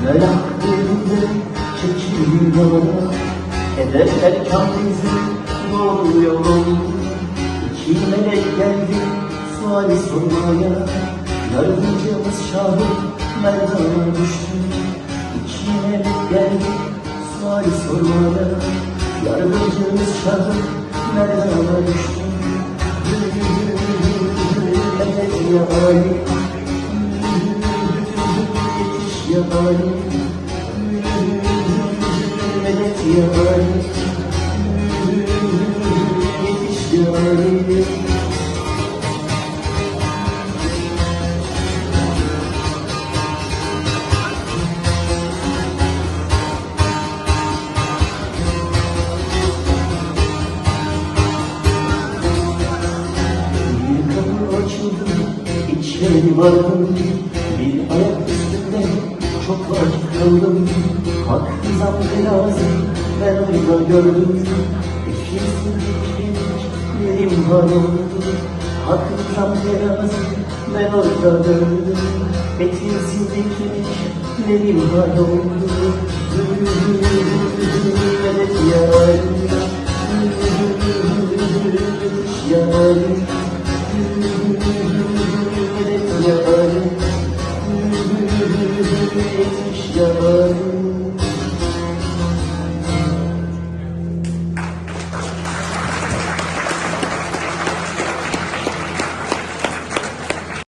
Merak yerinde çekil yoluna, eder erkan bizi doğru yolun. İki melek geldi suali sormaya, yardımcımız Şahı Merdan'a düştü. İki melek geldi suali sormaya, yardımcımız Şahı Merdan'a düştü. Evet ya Ali, yetiş ya Ali, evet ya Ali, yetiş ya Ali. İçeri vardım, bir ayak üstünde çok vakit kaldım. Hak nizam lazım, ben orada gördüm. Eşitsizliklerim var oldu. Hak nizam lazım, ben orada gördüm. Etinsizliklerim var oldu. Evet yarim, yarim, yetiş ya Ali, yetiş ya Ali.